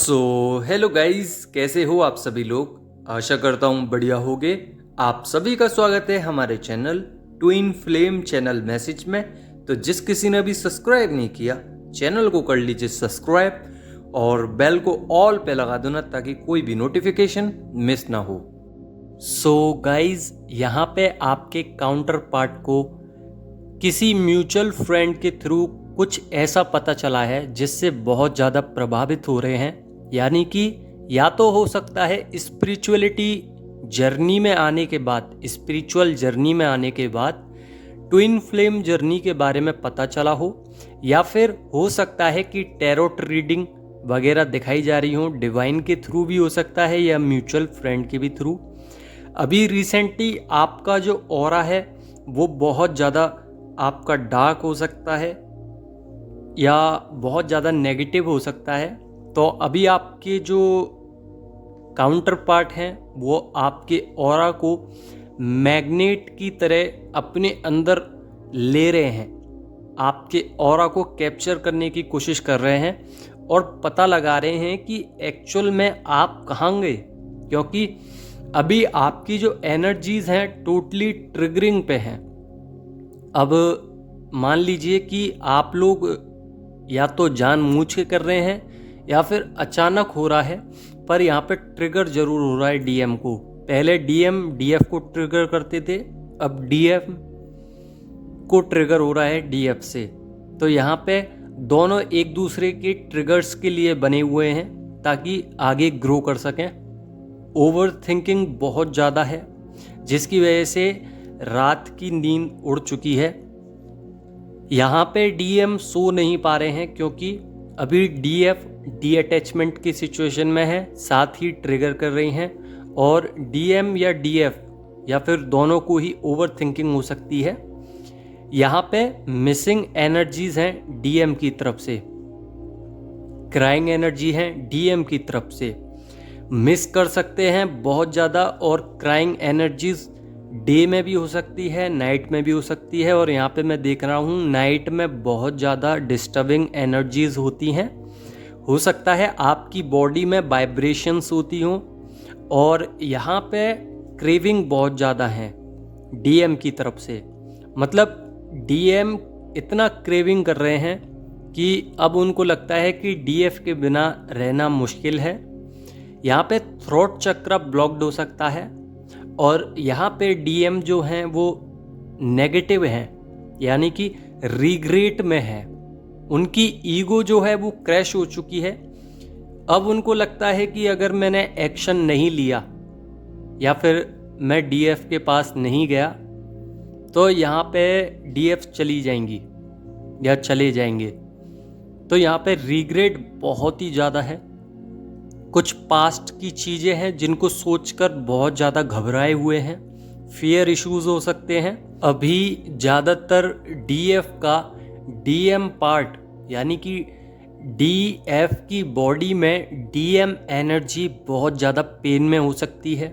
Hello guys, कैसे हो आप सभी लोग। आशा करता हूँ बढ़िया होगे। आप सभी का स्वागत है हमारे channel twin flame channel message में। तो जिस किसी ने अभी सब्सक्राइब नहीं किया, चैनल को कर लीजिए सब्सक्राइब और बेल को ऑल पे लगा दो ना, ताकि कोई भी नोटिफिकेशन मिस ना हो। गाइस, यहाँ पे आपके काउंटर पार्ट को किसी म्यूचुअल फ्रेंड के थ्रू कुछ ऐसा पता चला है जिससे बहुत ज़्यादा प्रभावित हो रहे हैं। यानी कि या तो हो सकता है स्पिरिचुअल जर्नी में आने के बाद ट्विन फ्लेम जर्नी के बारे में पता चला हो, या फिर हो सकता है कि टैरोट रीडिंग वगैरह दिखाई जा रही हो। डिवाइन के थ्रू भी हो सकता है या म्यूचुअल फ्रेंड के भी थ्रू। अभी रिसेंटली आपका जो ऑरा है वो बहुत ज़्यादा आपका डार्क हो सकता है या बहुत ज़्यादा नेगेटिव हो सकता है। तो अभी आपके जो काउंटर पार्ट हैं वो आपके ऑरा को मैग्नेट की तरह अपने अंदर ले रहे हैं, आपके ऑरा को कैप्चर करने की कोशिश कर रहे हैं और पता लगा रहे हैं कि एक्चुअल में आप कहाँ गए। क्योंकि अभी आपकी जो एनर्जीज हैं टोटली ट्रिगरिंग पे हैं। अब मान लीजिए कि आप लोग या तो जानबूझ के कर रहे हैं या फिर अचानक हो रहा है, पर यहाँ पे ट्रिगर जरूर हो रहा है डीएम को। पहले डीएम डीएफ को ट्रिगर करते थे, अब डीएफ को ट्रिगर हो रहा है डीएफ से। तो यहाँ पे दोनों एक दूसरे के ट्रिगर्स के लिए बने हुए हैं ताकि आगे ग्रो कर सकें। ओवर थिंकिंग बहुत ज़्यादा है जिसकी वजह से रात की नींद उड़ चुकी है। यहाँ पे डीएम सो नहीं पा रहे हैं क्योंकि अभी डीएफ डी अटैचमेंट की सिचुएशन में है, साथ ही ट्रिगर कर रही हैं। और डीएम या डीएफ या फिर दोनों को ही ओवर थिंकिंग हो सकती है। यहाँ पे मिसिंग एनर्जीज हैं डीएम की तरफ से, क्राइंग एनर्जी है डीएम की तरफ से, मिस कर सकते हैं बहुत ज़्यादा। और क्राइंग एनर्जीज डे में भी हो सकती है, नाइट में भी हो सकती है। और यहाँ पे मैं देख रहा हूँ नाइट में बहुत ज़्यादा डिस्टर्बिंग एनर्जीज होती हैं। हो सकता है आपकी बॉडी में वाइब्रेशंस होती हों। और यहाँ पे क्रेविंग बहुत ज़्यादा है डीएम की तरफ से। मतलब डीएम इतना क्रेविंग कर रहे हैं कि अब उनको लगता है कि डीएफ के बिना रहना मुश्किल है। यहाँ पे थ्रोट चक्र ब्लॉक्ड हो सकता है। और यहाँ पे डीएम जो हैं वो नेगेटिव हैं, यानी कि रिग्रेट में है। उनकी ईगो जो है वो क्रैश हो चुकी है। अब उनको लगता है कि अगर मैंने एक्शन नहीं लिया या फिर मैं डीएफ के पास नहीं गया तो यहाँ पे डीएफ चली जाएंगी या चले जाएंगे। तो यहाँ पे रिग्रेट बहुत ही ज़्यादा है। कुछ पास्ट की चीज़ें हैं जिनको सोचकर बहुत ज़्यादा घबराए हुए हैं। फियर इश्यूज हो सकते हैं। अभी ज़्यादातर डीएफ का डीएम पार्ट यानी कि डीएफ की बॉडी में डीएम एनर्जी बहुत ज़्यादा पेन में हो सकती है,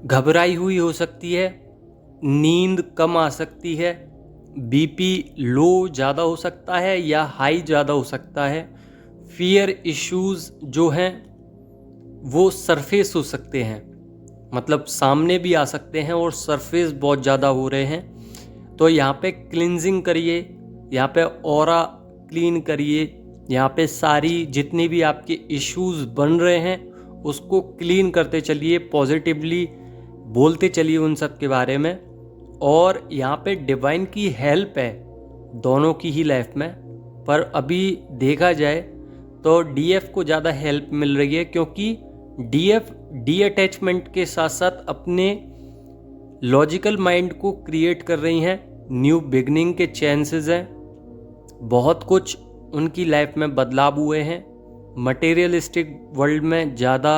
घबराई हुई हो सकती है, नींद कम आ सकती है, बीपी लो ज़्यादा हो सकता है या हाई ज़्यादा हो सकता है। फियर इश्यूज जो हैं वो सरफेस हो सकते हैं, मतलब सामने भी आ सकते हैं और सरफेस बहुत ज़्यादा हो रहे हैं। तो यहाँ पे क्लींजिंग करिए, यहाँ पे ऑरा क्लीन करिए, यहाँ पे सारी जितने भी आपके इश्यूज बन रहे हैं उसको क्लीन करते चलिए, पॉजिटिवली बोलते चलिए उन सब के बारे में। और यहाँ पे डिवाइन की हेल्प है दोनों की ही लाइफ में। पर अभी देखा जाए तो डीएफ को ज़्यादा हेल्प मिल रही है क्योंकि डीएफ डी अटैचमेंट के साथ साथ अपने लॉजिकल माइंड को क्रिएट कर रही हैं। न्यू बिगनिंग के चांसेस हैं। बहुत कुछ उनकी लाइफ में बदलाव हुए हैं। मटेरियलिस्टिक वर्ल्ड में ज़्यादा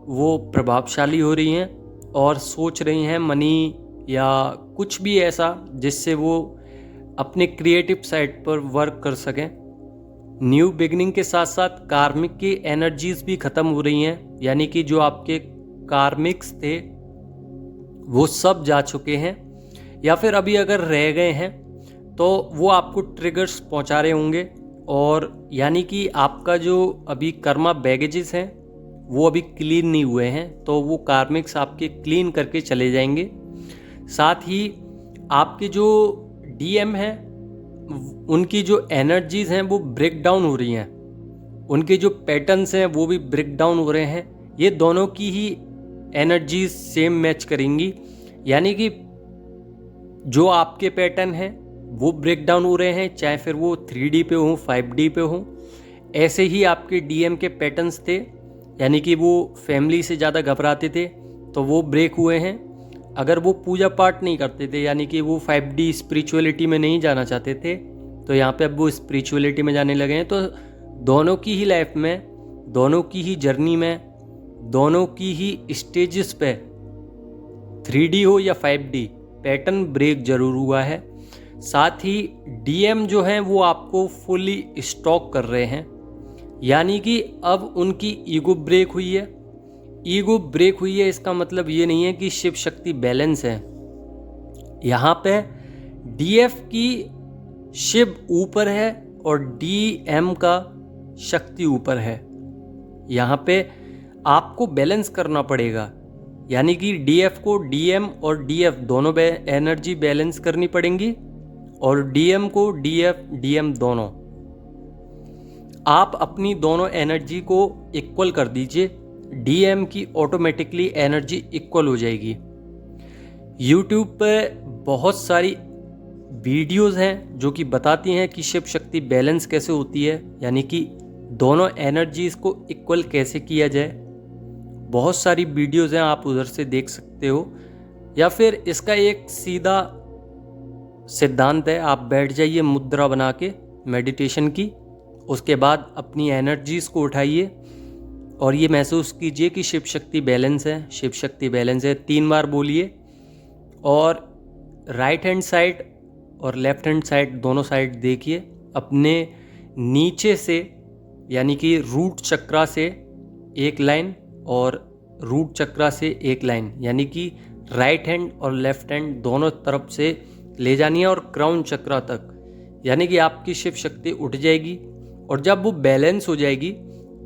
वो प्रभावशाली हो रही हैं और सोच रही हैं मनी या कुछ भी ऐसा जिससे वो अपने क्रिएटिव साइड पर वर्क कर सकें। न्यू बिगनिंग के साथ साथ कार्मिक की एनर्जीज भी ख़त्म हो रही हैं, यानी कि जो आपके कार्मिक्स थे वो सब जा चुके हैं या फिर अभी अगर रह गए हैं तो वो आपको ट्रिगर्स पहुंचा रहे होंगे और यानी कि आपका जो अभी कर्मा बैगेजेस हैं वो अभी क्लीन नहीं हुए हैं, तो वो कार्मिक्स आपके क्लीन करके चले जाएंगे। साथ ही आपके जो डीएम हैं उनकी जो एनर्जीज हैं वो ब्रेक डाउन हो रही हैं, उनके जो पैटर्न्स हैं वो भी ब्रेक डाउन हो रहे हैं। ये दोनों की ही एनर्जीज सेम मैच करेंगी, यानी कि जो आपके पैटर्न हैं वो ब्रेक डाउन हो रहे हैं, चाहे फिर वो 3D पे हो 5D पे हो। ऐसे ही आपके डीएम के पैटर्न्स थे, यानी कि वो फैमिली से ज़्यादा घबराते थे तो वो ब्रेक हुए हैं। अगर वो पूजा पाठ नहीं करते थे, यानी कि वो 5D स्पिरिचुअलिटी में नहीं जाना चाहते थे, तो यहाँ पे अब वो स्पिरिचुअलिटी में जाने लगे हैं। तो दोनों की ही लाइफ में, दोनों की ही जर्नी में, दोनों की ही स्टेजेस पे 3D हो या 5D पैटर्न ब्रेक जरूर हुआ है। साथ ही डीएम जो हैं वो आपको फुली स्टॉक कर रहे हैं, यानी कि अब उनकी ईगो ब्रेक हुई है। ईगो ब्रेक हुई है इसका मतलब ये नहीं है कि शिव शक्ति बैलेंस है। यहाँ पे डीएफ की शिव ऊपर है और डीएम का शक्ति ऊपर है। यहाँ पे आपको बैलेंस करना पड़ेगा, यानी कि डीएफ को डीएम और डीएफ दोनों एनर्जी बैलेंस करनी पड़ेंगी, और डीएम को डीएफ डीएम दोनों। आप अपनी दोनों एनर्जी को इक्वल कर दीजिए, डीएम की ऑटोमेटिकली एनर्जी इक्वल हो जाएगी। यूट्यूब पे बहुत सारी वीडियोस हैं जो कि बताती हैं कि शिव शक्ति बैलेंस कैसे होती है, यानी कि दोनों एनर्जीज को इक्वल कैसे किया जाए। बहुत सारी वीडियोस हैं, आप उधर से देख सकते हो। या फिर इसका एक सीधा सिद्धांत है, आप बैठ जाइए मुद्रा बना के मेडिटेशन की, उसके बाद अपनी एनर्जीज को उठाइए और ये महसूस कीजिए कि शिव शक्ति बैलेंस है, शिव शक्ति बैलेंस है। 3 बार बोलिए और राइट हैंड साइड और लेफ्ट हैंड साइड दोनों साइड देखिए। अपने नीचे से यानी कि रूट चक्रा से एक लाइन और रूट चक्रा से एक लाइन, यानी कि राइट हैंड और लेफ्ट हैंड दोनों तरफ से ले जानी है और क्राउन चक्रा तक, यानी कि आपकी शिव शक्ति उठ जाएगी। और जब वो बैलेंस हो जाएगी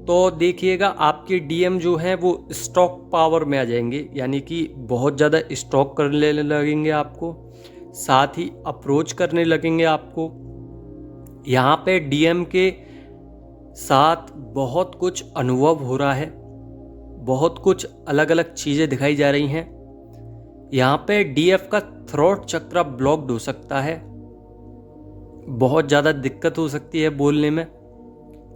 तो देखिएगा आपके डीएम जो हैं वो स्टॉक पावर में आ जाएंगे, यानी कि बहुत ज़्यादा स्टॉक करने लगेंगे आपको, साथ ही अप्रोच करने लगेंगे आपको। यहाँ पे डीएम के साथ बहुत कुछ अनुभव हो रहा है, बहुत कुछ अलग अलग चीज़ें दिखाई जा रही हैं। यहाँ पे डीएफ का थ्रोट चक्र ब्लॉक्ड हो सकता है, बहुत ज़्यादा दिक्कत हो सकती है बोलने में।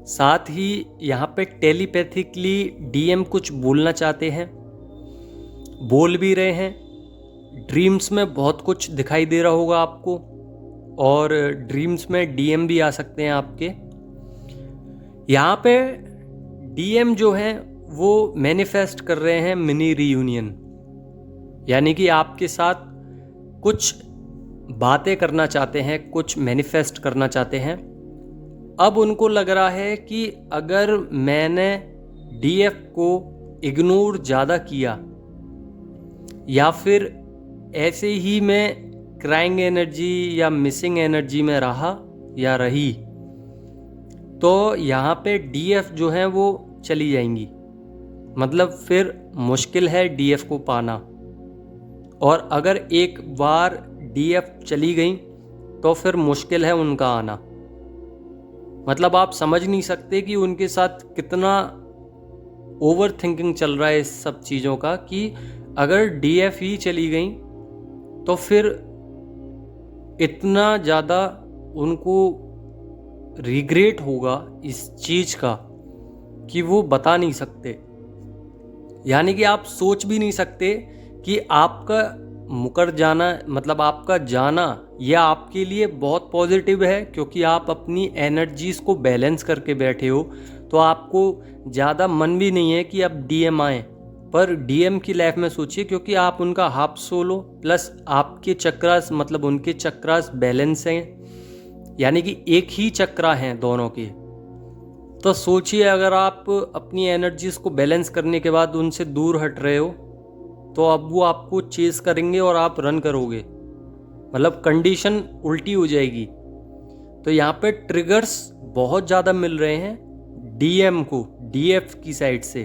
साथ ही यहाँ पे टेलीपैथिकली डीएम कुछ बोलना चाहते हैं, बोल भी रहे हैं। ड्रीम्स में बहुत कुछ दिखाई दे रहा होगा आपको, और ड्रीम्स में डीएम भी आ सकते हैं आपके। यहाँ पे डीएम जो हैं वो मैनिफेस्ट कर रहे हैं मिनी रीयूनियन, यानी कि आपके साथ कुछ बातें करना चाहते हैं, कुछ मैनिफेस्ट करना चाहते हैं। अब उनको लग रहा है कि अगर मैंने डीएफ को इग्नोर ज़्यादा किया या फिर ऐसे ही मैं क्राइंग एनर्जी या मिसिंग एनर्जी में रहा या रही, तो यहाँ पे डीएफ जो है वो चली जाएंगी। मतलब फिर मुश्किल है डीएफ को पाना, और अगर एक बार डीएफ चली गई तो फिर मुश्किल है उनका आना। मतलब आप समझ नहीं सकते कि उनके साथ कितना ओवर थिंकिंग चल रहा है इस सब चीज़ों का, कि अगर डीएफ ही चली गई तो फिर इतना ज़्यादा उनको रिग्रेट होगा इस चीज़ का कि वो बता नहीं सकते। यानी कि आप सोच भी नहीं सकते कि आपका मुकर जाना, मतलब आपका जाना, यह आपके लिए बहुत पॉजिटिव है, क्योंकि आप अपनी एनर्जीज को बैलेंस करके बैठे हो। तो आपको ज़्यादा मन भी नहीं है कि अब डीएम आए, पर डीएम की लाइफ में सोचिए, क्योंकि आप उनका हाफ सोल हो, प्लस आपके चक्रास मतलब उनके चक्रास बैलेंस हैं, यानी कि एक ही चक्रा हैं दोनों के। तो सोचिए अगर आप अपनी एनर्जीज को बैलेंस करने के बाद उनसे दूर हट रहे हो, तो अब वो आपको चेस करेंगे और आप रन करोगे, मतलब कंडीशन उल्टी हो जाएगी। तो यहाँ पे ट्रिगर्स बहुत ज़्यादा मिल रहे हैं DM को DF की साइड से,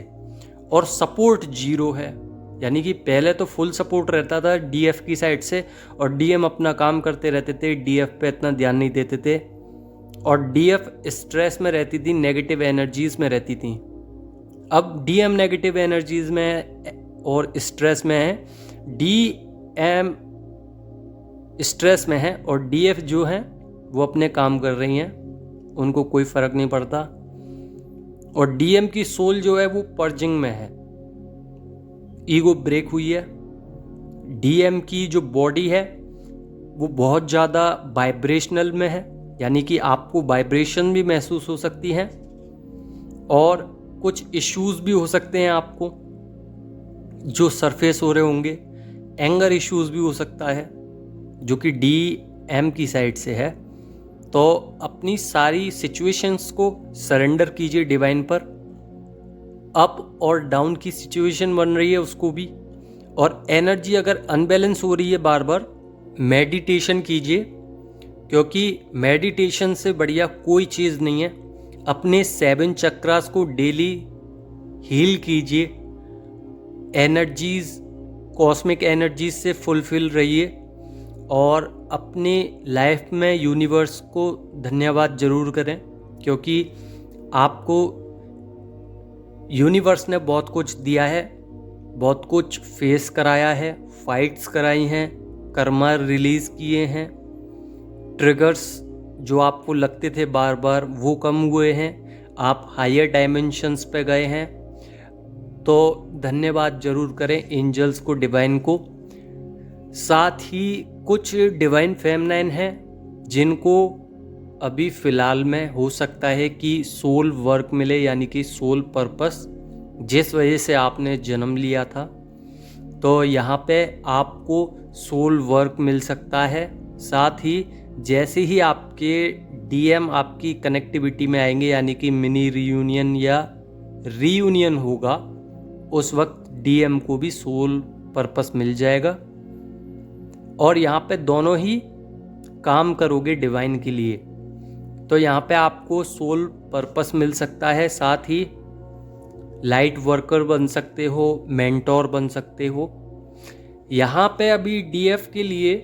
और सपोर्ट 0 है। यानी कि पहले तो फुल सपोर्ट रहता था DF की साइड से और DM अपना काम करते रहते थे, DF पे इतना ध्यान नहीं देते थे, और DF स्ट्रेस में रहती थी, नेगेटिव एनर्जीज में रहती थी। अब DM नेगेटिव एनर्जीज में और स्ट्रेस में है, DM स्ट्रेस में है और DF जो है वो अपने काम कर रही हैं, उनको कोई फ़र्क नहीं पड़ता। और DM की सोल जो है वो पर्जिंग में है, ईगो ब्रेक हुई है। DM की जो बॉडी है वो बहुत ज़्यादा वाइब्रेशनल में है, यानी कि आपको वाइब्रेशन भी महसूस हो सकती है और कुछ इश्यूज भी हो सकते हैं आपको जो सरफेस हो रहे होंगे। एंगर इश्यूज भी हो सकता है जो कि DM की साइड से है। तो अपनी सारी सिचुएशंस को सरेंडर कीजिए डिवाइन पर। अप और डाउन की सिचुएशन बन रही है उसको भी, और एनर्जी अगर अनबैलेंस हो रही है बार बार, मेडिटेशन कीजिए, क्योंकि मेडिटेशन से बढ़िया कोई चीज़ नहीं है। अपने 7 चक्रास को डेली हील कीजिए, एनर्जीज, कॉस्मिक एनर्जीज से फुलफिल रहिए, और अपने लाइफ में यूनिवर्स को धन्यवाद ज़रूर करें, क्योंकि आपको यूनिवर्स ने बहुत कुछ दिया है, बहुत कुछ फेस कराया है, फाइट्स कराई हैं, कर्मा रिलीज़ किए हैं, ट्रिगर्स जो आपको लगते थे बार बार वो कम हुए हैं, आप हायर डायमेंशंस पे गए हैं। तो धन्यवाद ज़रूर करें एंजल्स को, डिवाइन को। साथ ही कुछ डिवाइन फेमनाइन हैं जिनको अभी फ़िलहाल में हो सकता है कि सोल वर्क मिले, यानी कि सोल पर्पस, जिस वजह से आपने जन्म लिया था। तो यहाँ पे आपको सोल वर्क मिल सकता है। साथ ही जैसे ही आपके DM आपकी कनेक्टिविटी में आएंगे, यानी कि मिनी रियूनियन या रीयूनियन होगा, उस वक्त DM को भी सोल पर्पस मिल जाएगा, और यहाँ पे दोनों ही काम करोगे डिवाइन के लिए। तो यहाँ पे आपको सोल पर्पस मिल सकता है, साथ ही लाइट वर्कर बन सकते हो, मेंटोर बन सकते हो। यहाँ पे अभी DF के लिए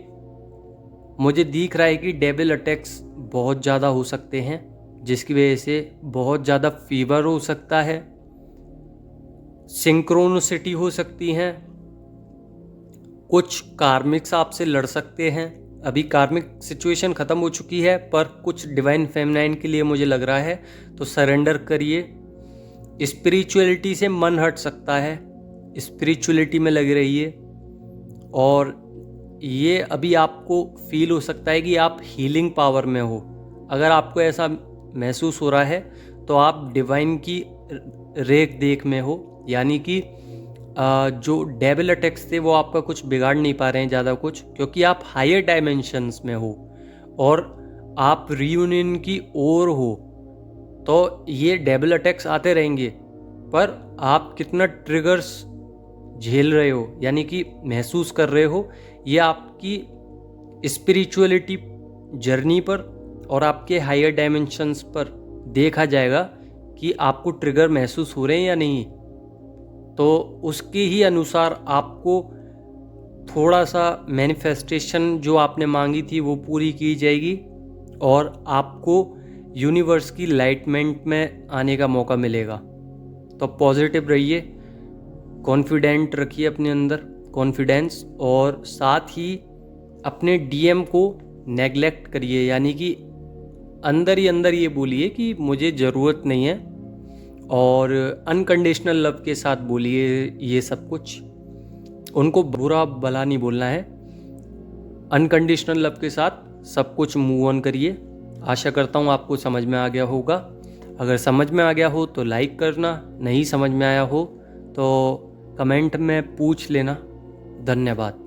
मुझे दिख रहा है कि डेविल अटैक्स बहुत ज़्यादा हो सकते हैं, जिसकी वजह से बहुत ज़्यादा फीवर हो सकता है, सिंक्रोनिसिटी हो सकती हैं, कुछ कार्मिक्स आपसे लड़ सकते हैं। अभी कार्मिक सिचुएशन ख़त्म हो चुकी है, पर कुछ डिवाइन फेमनाइन के लिए मुझे लग रहा है, तो सरेंडर करिए। स्पिरिचुअलिटी से मन हट सकता है, स्पिरिचुअलिटी में लग रही है, और ये अभी आपको फील हो सकता है कि आप हीलिंग पावर में हो। अगर आपको ऐसा महसूस हो रहा है तो आप डिवाइन की रेख देख में हो, यानी कि जो डेविल अटैक्स थे वो आपका कुछ बिगाड़ नहीं पा रहे हैं ज़्यादा कुछ, क्योंकि आप हायर डायमेंशंस में हो और आप रीयूनियन की ओर हो। तो ये डेविल अटैक्स आते रहेंगे, पर आप कितना ट्रिगर्स झेल रहे हो, यानी कि महसूस कर रहे हो, ये आपकी स्पिरिचुअलिटी जर्नी पर और आपके हायर डायमेंशंस पर देखा जाएगा कि आपको ट्रिगर महसूस हो रहे हैं या नहीं। तो उसके ही अनुसार आपको थोड़ा सा मैनिफेस्टेशन जो आपने मांगी थी वो पूरी की जाएगी, और आपको यूनिवर्स की लाइटमेंट में आने का मौका मिलेगा। तो पॉजिटिव रहिए, कॉन्फिडेंट रखिए अपने अंदर, कॉन्फिडेंस, और साथ ही अपने DM को नेगलेक्ट करिए, यानी कि अंदर ही अंदर ये बोलिए कि मुझे ज़रूरत नहीं है, और अनकंडीशनल लव के साथ बोलिए ये सब कुछ। उनको बुरा भला नहीं बोलना है, अनकंडीशनल लव के साथ सब कुछ मूव ऑन करिए। आशा करता हूँ आपको समझ में आ गया होगा। अगर समझ में आ गया हो तो लाइक करना, नहीं समझ में आया हो तो कमेंट में पूछ लेना। धन्यवाद।